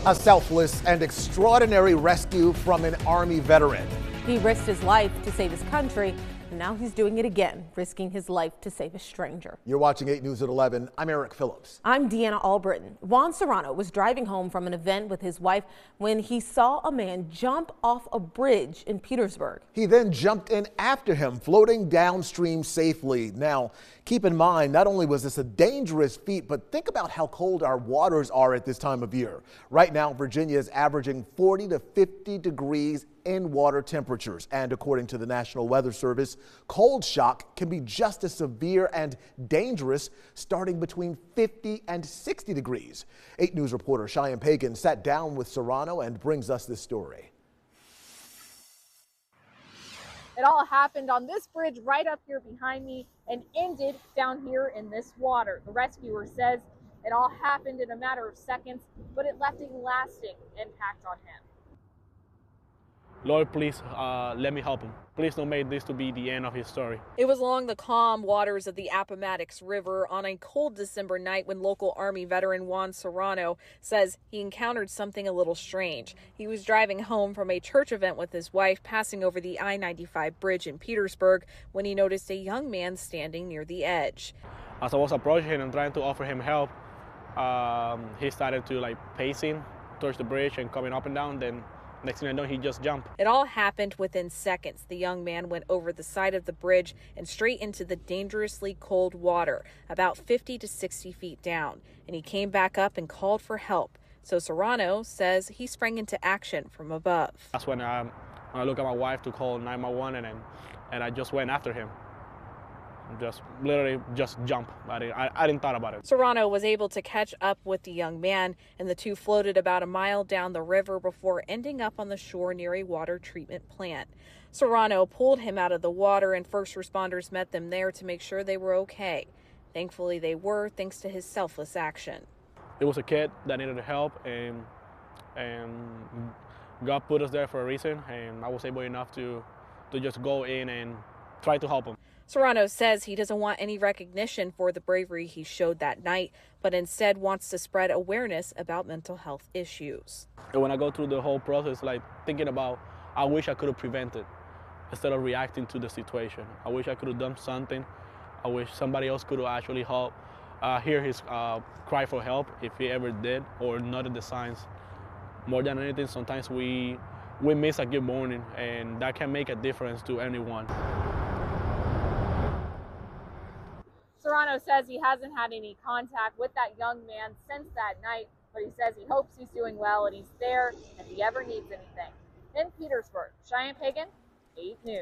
A selfless and extraordinary rescue from an Army veteran. He risked his life to save his country, and now he's doing it again, risking his life to save a stranger. You're watching 8 News at 11. I'm Eric Phillips. I'm Deanna Albritton. Juan Serrano was driving home from an event with his wife when he saw a man jump off a bridge in Petersburg. He then jumped in after him, floating downstream safely. Now, keep in mind, not only was this a dangerous feat, but think about how cold our waters are at this time of year. Right now, Virginia is averaging 40 to 50 degrees in water temperatures. And according to the National Weather Service, cold shock can be just as severe and dangerous, starting between 50 and 60 degrees. 8 News reporter Cheyenne Pagan sat down with Serrano and brings us this story. It all happened on this bridge right up here behind me and ended down here in this water. The rescuer says it all happened in a matter of seconds, but it left a lasting impact on him. Lord, please let me help him. Please don't make this to be the end of his story. It was along the calm waters of the Appomattox River on a cold December night when local Army veteran Juan Serrano says he encountered something a little strange. He was driving home from a church event with his wife, passing over the I-95 bridge in Petersburg, when he noticed a young man standing near the edge. As I was approaching him and trying to offer him help, he started to pacing towards the bridge and coming up and down. Then next thing I know, he just jumped. It all happened within seconds. The young man went over the side of the bridge and straight into the dangerously cold water, about 50 to 60 feet down. And he came back up and called for help. So Serrano says he sprang into action from above. That's when I looked at my wife to call 911, and I just went after him. Just literally just jump. I didn't thought about it. Serrano was able to catch up with the young man, and the two floated about a mile down the river before ending up on the shore near a water treatment plant. Serrano pulled him out of the water, and first responders met them there to make sure they were okay. Thankfully they were, thanks to his selfless action. It was a kid that needed help, and God put us there for a reason, and I was able enough to just go in and try to help him. Serrano says he doesn't want any recognition for the bravery he showed that night, but instead wants to spread awareness about mental health issues. And when I go through the whole process, thinking about, I wish I could have prevented instead of reacting to the situation. I wish I could have done something. I wish somebody else could have actually helped, hear his cry for help if he ever did, or noted the signs. More than anything, sometimes we miss a good morning, and that can make a difference to anyone. Serrano says he hasn't had any contact with that young man since that night, but he says he hopes he's doing well and he's there if he ever needs anything. In Petersburg, Cheyenne Pagan, 8 News.